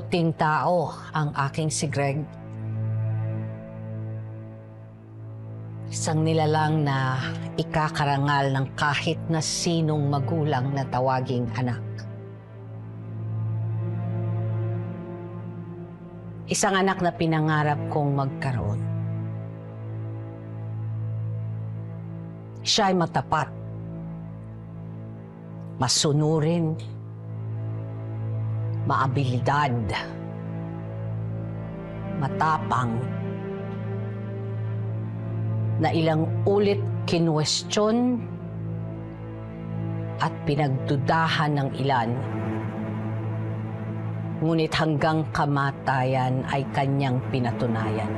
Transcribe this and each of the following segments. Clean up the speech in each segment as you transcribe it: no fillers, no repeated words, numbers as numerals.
mabuting tao ang aking si Greg. Isang nilalang na ikakarangal ng kahit na sinong magulang na tawaging anak. Isang anak na pinangarap kong magkaroon. Siya ay matapat, masunurin, maabilidad, matapang, na ilang ulit kinuwestiyon at pinagdudahan ng ilan. Ngunit hanggang kamatayan ay kanyang pinatunayan.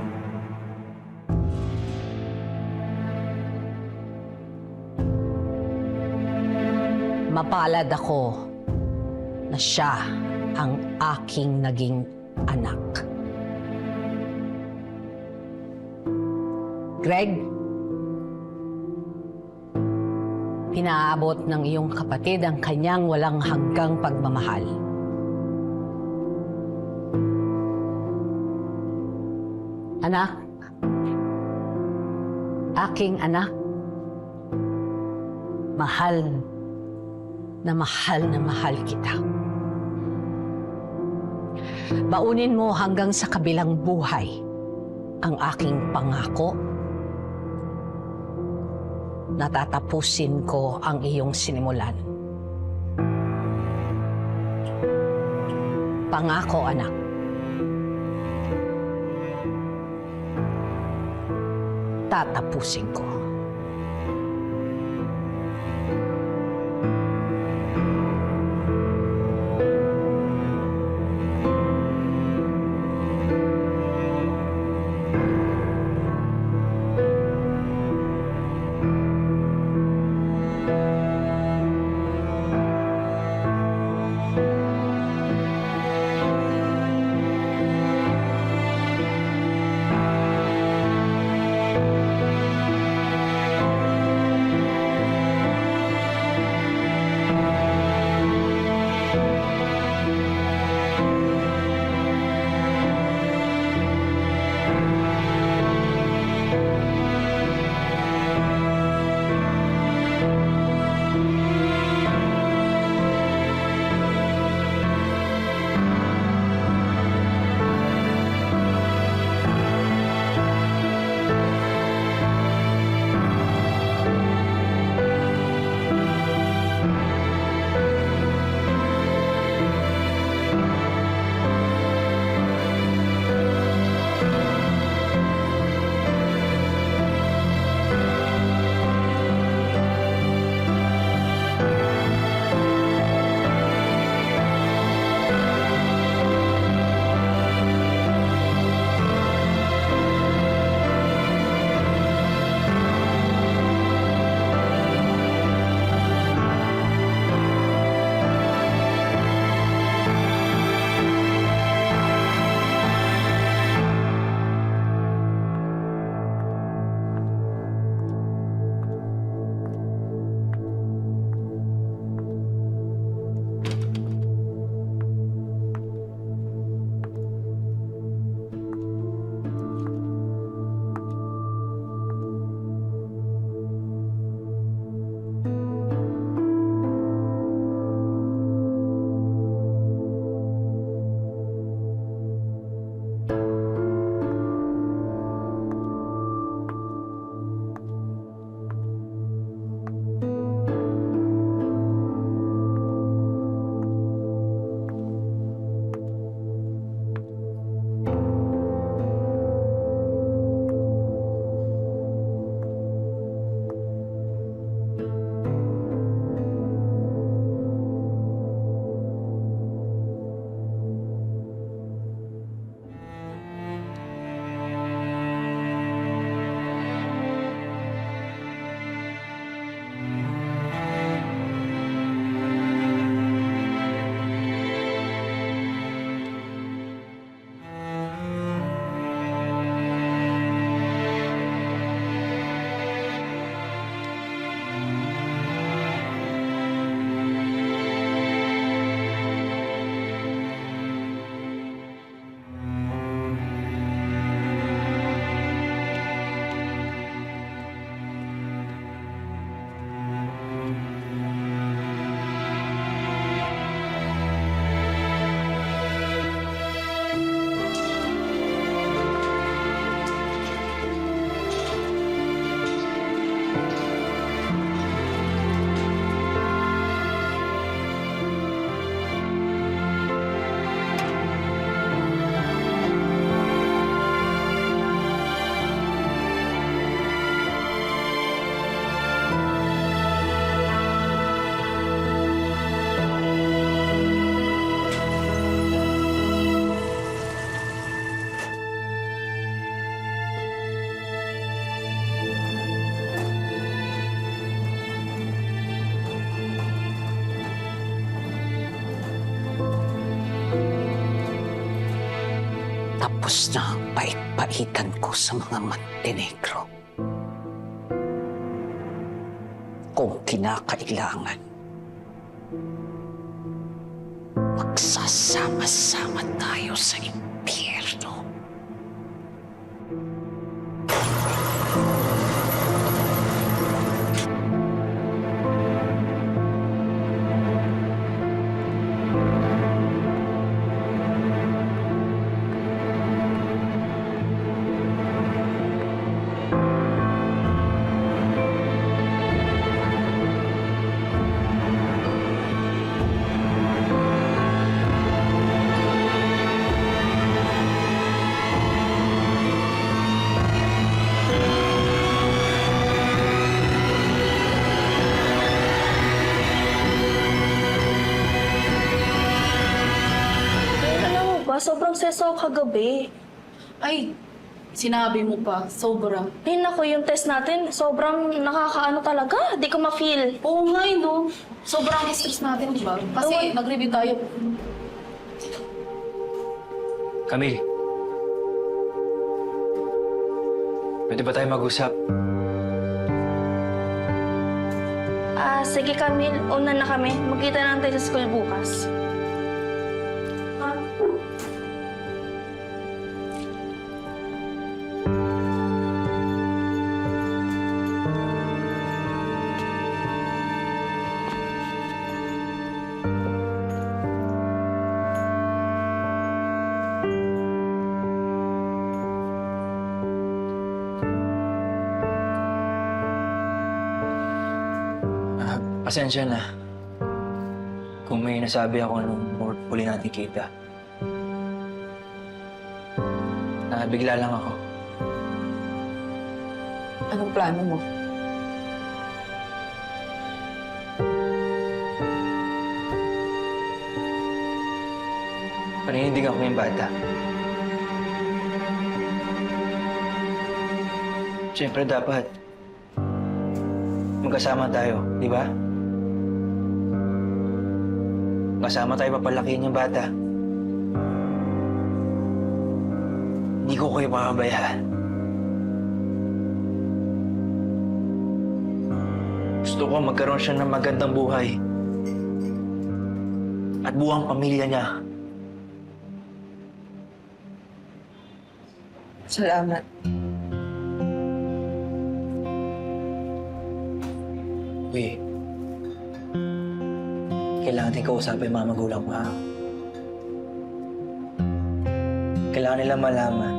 Mapalad ako na siya ang aking naging anak. Greg, pinaabot ng iyong kapatid ang kanyang walang hanggang pagmamahal. Anak, aking anak, mahal na mahal kita. Baunin mo hanggang sa kabilang buhay ang aking pangako na tatapusin ko ang iyong sinimulan. Pangako, anak. Tatapusin ko. Tapos na ang pait-paitan ko sa mga Montenegro. Kung kinakailangan, magsasama-sama tayo sa impyerno. Sobrang sesa ako kagabi. Ay, sinabi mo pa. Sobra. Ay, naku, yung test natin, sobrang nakakaano talaga. Di ko ma-feel. Oo nga eh, no? Sobrang stress natin, di ba? Kasi nag-review tayo. Camille. Pwede ba tayo mag-usap? Sige Camille, una na kami. Magkita na tayo sa school bukas. Pasensya na. Kung may nasabi ako nung huli natin kita. Bigla lang ako. Anong plano mo? Paninindigan ko yung bata. Siyempre dapat magkasama tayo, di ba? Kasama tayo papalakihin yung bata. Hindi ko kayo makabayaan. Gusto ko magkaroon siya ng magandang buhay. At buwang pamilya niya. Salamat. Uy, kailangan din kausapin yung mga magulang mo, ha? Kailangan nila malaman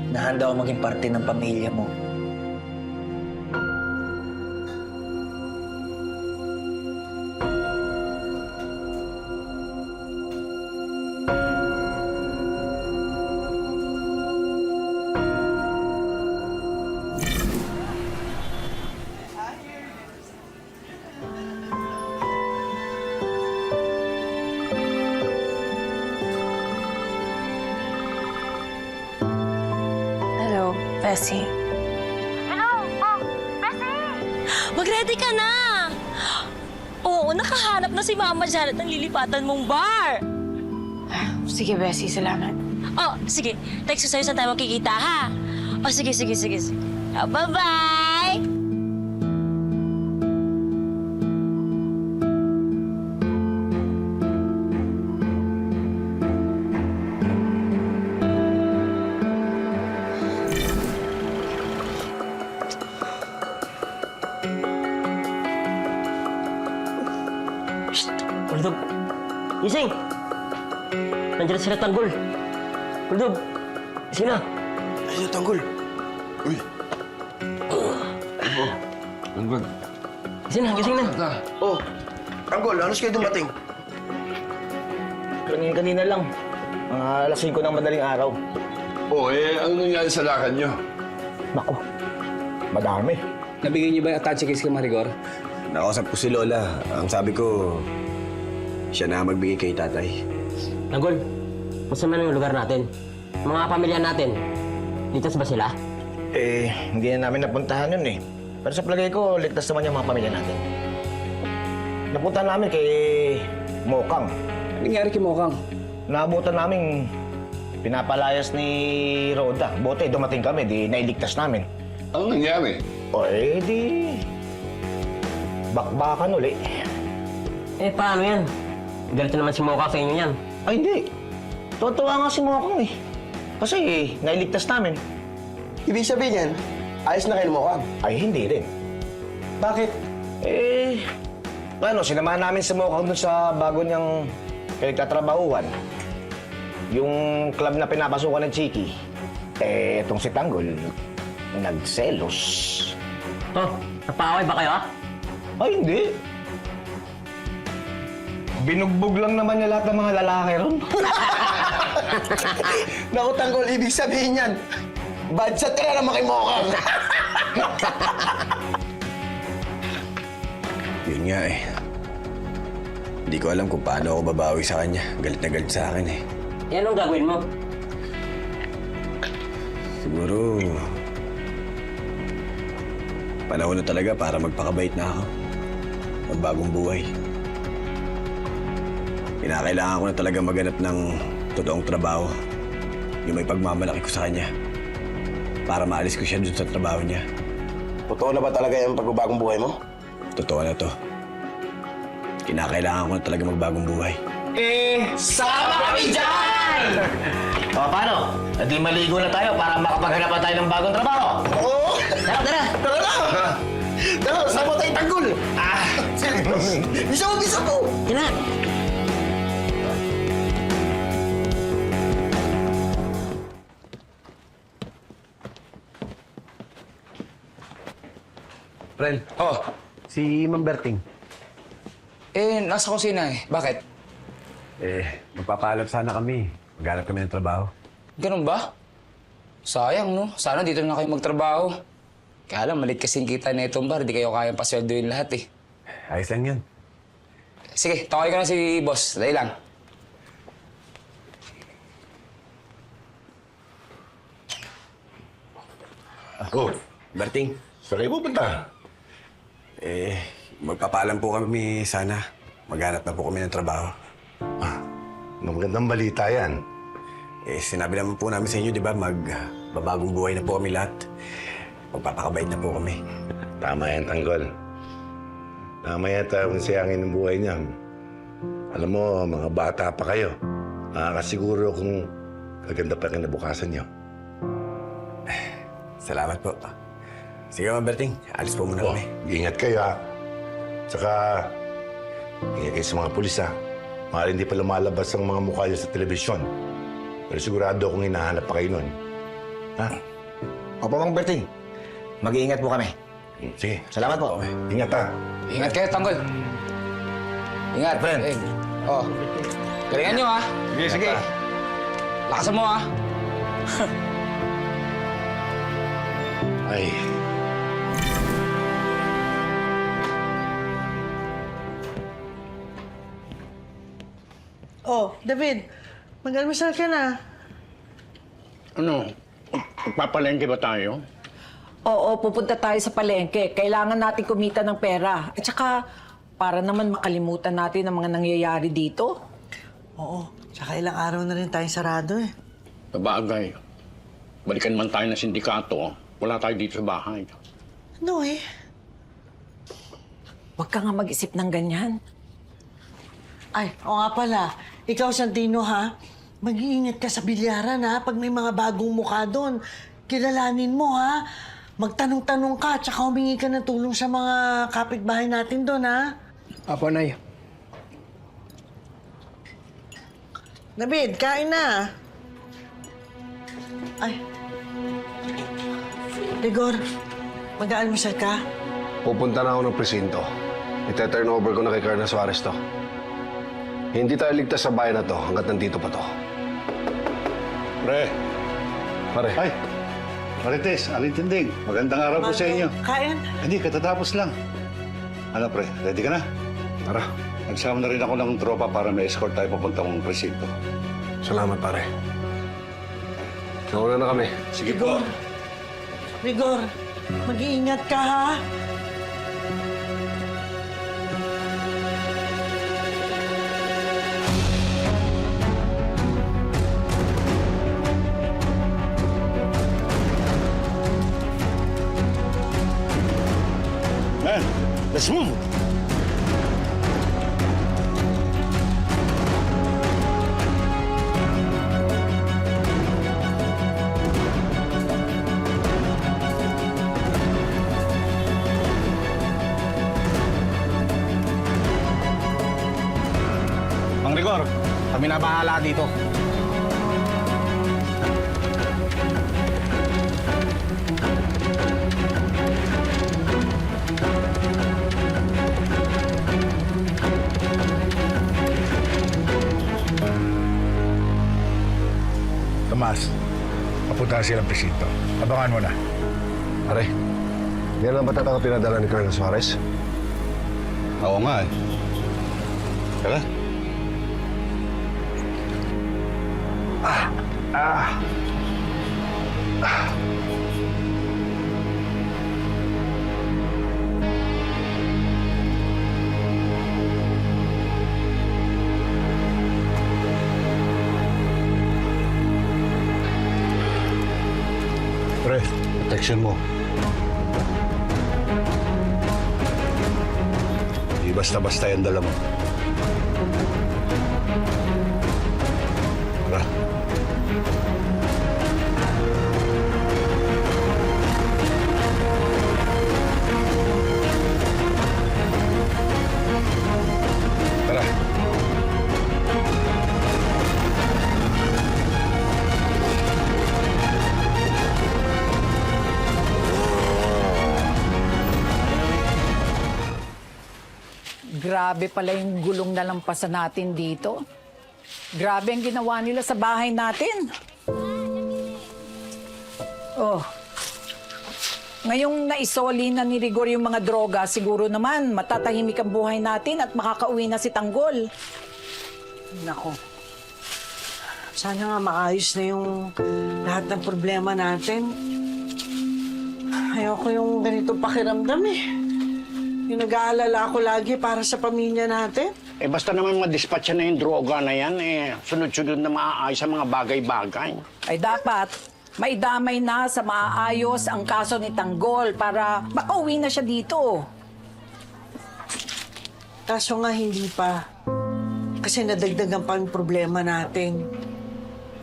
na handa ako maging parte ng pamilya mo. Hello, Bessie. Hello! Oh, Bessie! Mag-ready ka na! Oo, nakahanap na si Mama Janet ng lilipatan mong bar. Sige, Bessie. Salamat. Oh, sige. Text ko sa'yo saan tayo magkikita, ha? Oh, sige. Bye-bye! Kuldog! Gising! Nandiyan sila Tanggol! Kuldog! Gising na! Ay, Tanggol! Uy! Tanggol! Gising na! Oh, Tanggol, alas kayo dumating? Kanina lang. Mga alas 5 ng madaling araw. Oh, ano nangyari sa lakad nyo? Naku! Madami. Nabigyan niyo ba yung attach case kay Marigor? Nakausap ko si Lola. Ang sabi ko, siya na magbigay kay tatay. Tanggol! Gusto naman yung lugar natin. Mga pamilya natin. Ligtas ba sila? Hindi na namin napuntahan yun eh. Pero sa palagay ko, ligtas naman yung mga pamilya natin. Napuntahan namin kay Mokang. Anong nangyari kay Mokang? Naabutan namin pinapalayas ni Roda. Buti, dumating kami, di nailigtas namin. Ano nangyari? O di... bakbakan uli. Eh, paano yan? Galit naman si Mocha sa inyo yan. Ay, hindi. Totoo nga si Mokang eh. Kasi nailigtas namin. Ibig sabihin yan, ayos na kayo Mokang. Ay, hindi rin. Bakit? Eh, sinamahan namin si Mokang dun sa bago niyang pinagtatrabahuan. Yung club na pinapasukan ng Chiki. Eh, itong si Tanggol, nagselos. Oh, napaaway ba kayo, ha? Ay, hindi. Binugbog lang naman niya lahat ng mga lalaki ron. Naku, Tanggol, ibig sabihin yan, bad shot ka na naman kay Mokang. Yun nga eh. Hindi ko alam kung paano ako babawi sa kanya. Galit na galit sa akin eh. Eh, anong gagawin mo? Siguro... panahon na talaga para magpakabait na ako. Magbagong buhay. Kinakailangan ko na talaga maghanap ng totoong trabaho. Yung may pagmamalaki ko sa kanya. Para maalis ko siya dun sa trabaho niya. Totoo na ba talaga yung pagbabagong buhay mo? Totoo na to. Kinakailangan ko na talaga magbagong buhay. Sama kami dyan! O, paano? Di maligo na tayo para makapaghanap na tayo ng bagong trabaho. Oo! Tara, tara! Tara na! Tara, sama tayo Tanggol! Bisa mo! Yan na! Friend. Oh, Si Ma'am Berting. nasa kusina eh. Bakit? Magpapaalam sana kami. Maghanap kami ng trabaho. Ganun ba? Sayang, no? Sana dito na kayo magtrabaho. Kaya lang, malit kasing kita na itong bar. Di kayo kayang pasweldoin lahat eh. Ayos lang yun. Sige, tawagin ko na si boss. Dahil lang. Oh, Berting, saan kayo pupunta? magpapaalam po kami sana. Maghanap na po kami ng trabaho. Magandang balita yan. Sinabi naman po namin sa inyo, di ba, magbabagong buhay na po kami lahat. Magpapakabait na po kami. Tama yan, Tanggol. Tama yan tayo sayangin ng buhay niya. Alam mo, mga bata pa kayo. Nakakasiguro kung kaganda pa kinabukasan niyo. Salamat po. Sige, Ma'am Berting. Alis po muna kami. Ingat kayo, ha. Tsaka, ingat kayo sa mga pulis, ha. Mahal hindi pa lumalabas ang mga mukha niyo sa telebisyon. Pero sigurado akong hinahanap pa kayo nun. Ha? Opo, Mang Berting. Mag-iingat po kami. Sige. Salamat po. Ingat, ha. Ingat kayo, Tanggol. Ingat. Friend. Oh. Galingan nyo, ha? Sige, sige. Lakasan mo, ha? Ay. Oh, David, mag-almusal ka na. Ano? Magpapalengke ba tayo? Oo, pupunta tayo sa palengke. Kailangan natin kumita ng pera. At saka, para naman makalimutan natin ang mga nangyayari dito. Oo, tsaka ilang araw na rin tayong sarado eh. Sabagay. Balikan man tayo ng sindikato. Wala tayo dito sa bahay. Ano eh? Huwag ka nga mag-isip ng ganyan. Ay, o nga pala, ikaw, Santino, ha? Mag-iingat ka sa bilyaran, ha? Pag may mga bagong mukha doon, kilalanin mo, ha? Magtanong-tanong ka, tsaka humingi ka ng tulong sa mga kapitbahay natin doon, ha? Apo, Nay. David, kain na. Ay. Rigor, mag-aalmusal ka? Pupunta na ako ng presinto. Ite-turn over ko na kay Colonel Suarez to. Hindi tayo ligtas sa bayan na to hanggat nandito pa to. Pre. Pare. Ay, Marites, Alintinding. Magandang araw po sa inyo. Kain? Hindi, katatapos lang. Ano, pre? Ready ka na? Tara. Nagsama na rin ako ng tropa para may escort tayo papuntang presinto. Salamat, pare. Nauna na kami. Sige po. Rigor, mag-iingat ka, ha? Let's move! Mang Rigor, kami na bahala dito. Tomas, papunta na silang presinto. Abangan mo na. Pare, yan lang ba tatang pinadala ni Colonel Suarez? Oo nga eh. Tara. Pre, Protection mo. Di basta-basta yung dala mo. Tara. Tara. Grabe pala yung gulong na lampasan natin dito. Grabe ang ginawa nila sa bahay natin. Oh. Ngayong naisoli na ni Rigor yung mga droga, siguro naman matatahimik ang buhay natin at makakauwi na si Tanggol. Nako. Sana nga maayos na yung lahat ng problema natin. Ayoko yung ganito pakiramdam eh. Yung nag-aalala ako lagi para sa pamilya natin. Eh basta naman madispatcha na yung droga na yan, sunod-sunod na maaayos sa mga bagay-bagay. Ay dapat, maidamay na sa maaayos ang kaso ni Tanggol para makauwi na siya dito. Kaso nga hindi pa. Kasi nadagdagan pa yung problema natin.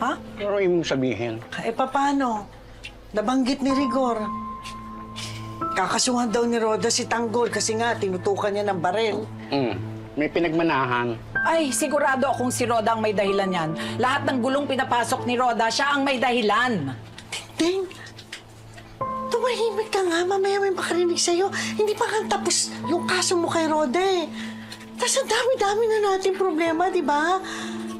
Ha? Pero ibig sabihin, Eh paano? Nabanggit ni Rigor. Kakasuhan daw ni Roda si Tanggol kasi nga tinutukan niya ng baril. may pinagmanahan. Ay, sigurado akong si Roda ang may dahilan yan. Lahat ng gulong pinapasok ni Roda, siya ang may dahilan. Ting, tumahimik ka nga. Mamaya may makarinig sa'yo. Hindi pa nga tapos yung kaso mo kay Roda eh. Tapos ang dami-dami na natin problema, di ba?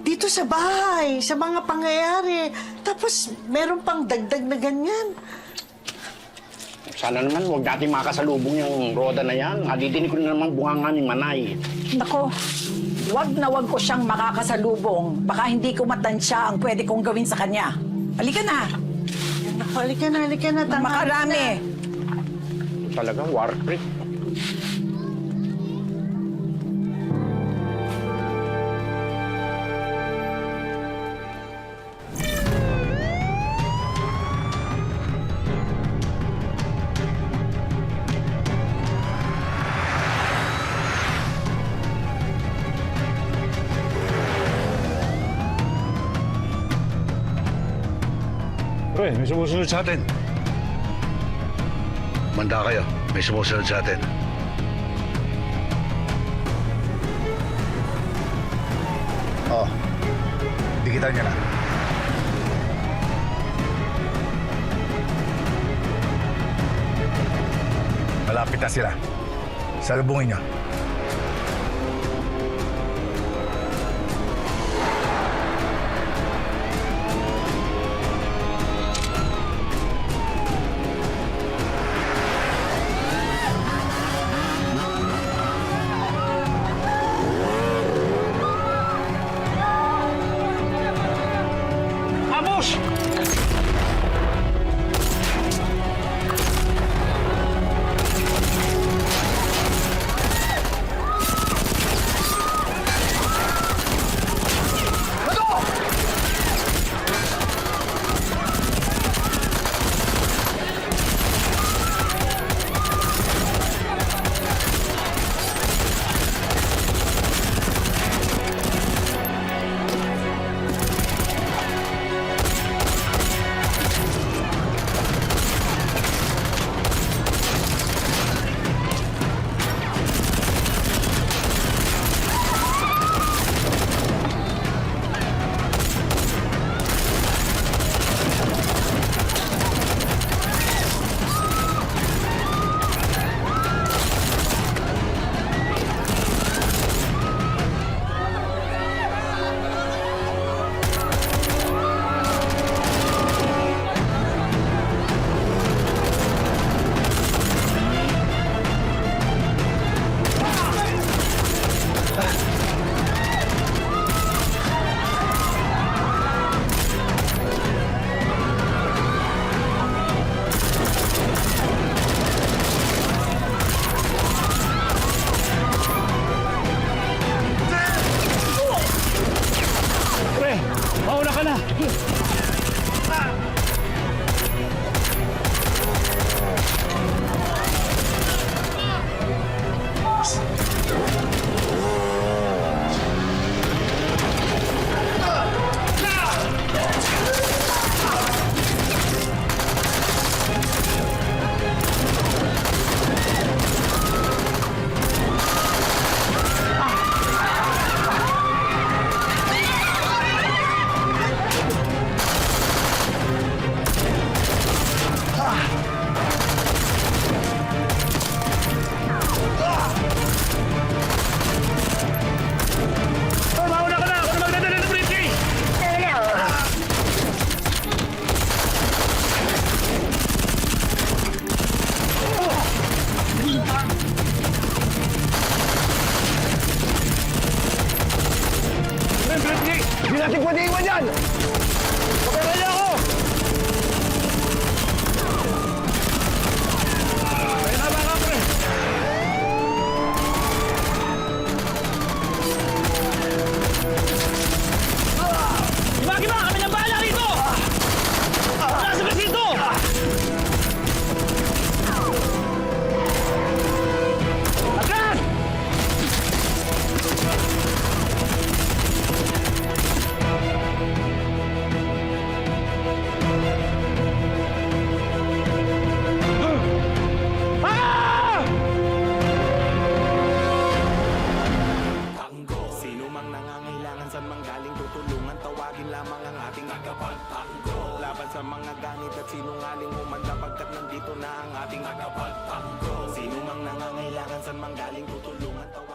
Dito sa bahay, sa mga pangyayari. Tapos meron pang dagdag na ganyan. Sana naman huwag natin makasalubong yung Roda na yan. Nadidinig ko na naman bunganga ni Manay. Nako, wag na wag ko siyang makakasalubong. Baka hindi ko matansya ang pwede kong gawin sa kanya. Halika na. Naku, halika na. Makarami. Talaga, war freak. Pre, may sumusunod sa atin. Manda kayo. May sumusunod sa atin. Oo. Dikitan niya na. Malapit na sila. Salubungin niyo. natin pwede iwan yan! Pagkala niya ako! Kaya na ba, pre? Iba! Kami nang bahala rito! Wala sa presinto! Agad! Sino mang nangangailangan sa manggaling tutulungan, tawagin lamang ang ating tagapagtanggol. Laban sa mga ganit at sinungaling umanda pagkat nandito na ang ating tagapagtanggol. Sino mang nangangailangan sa manggaling tutulungan, tawagin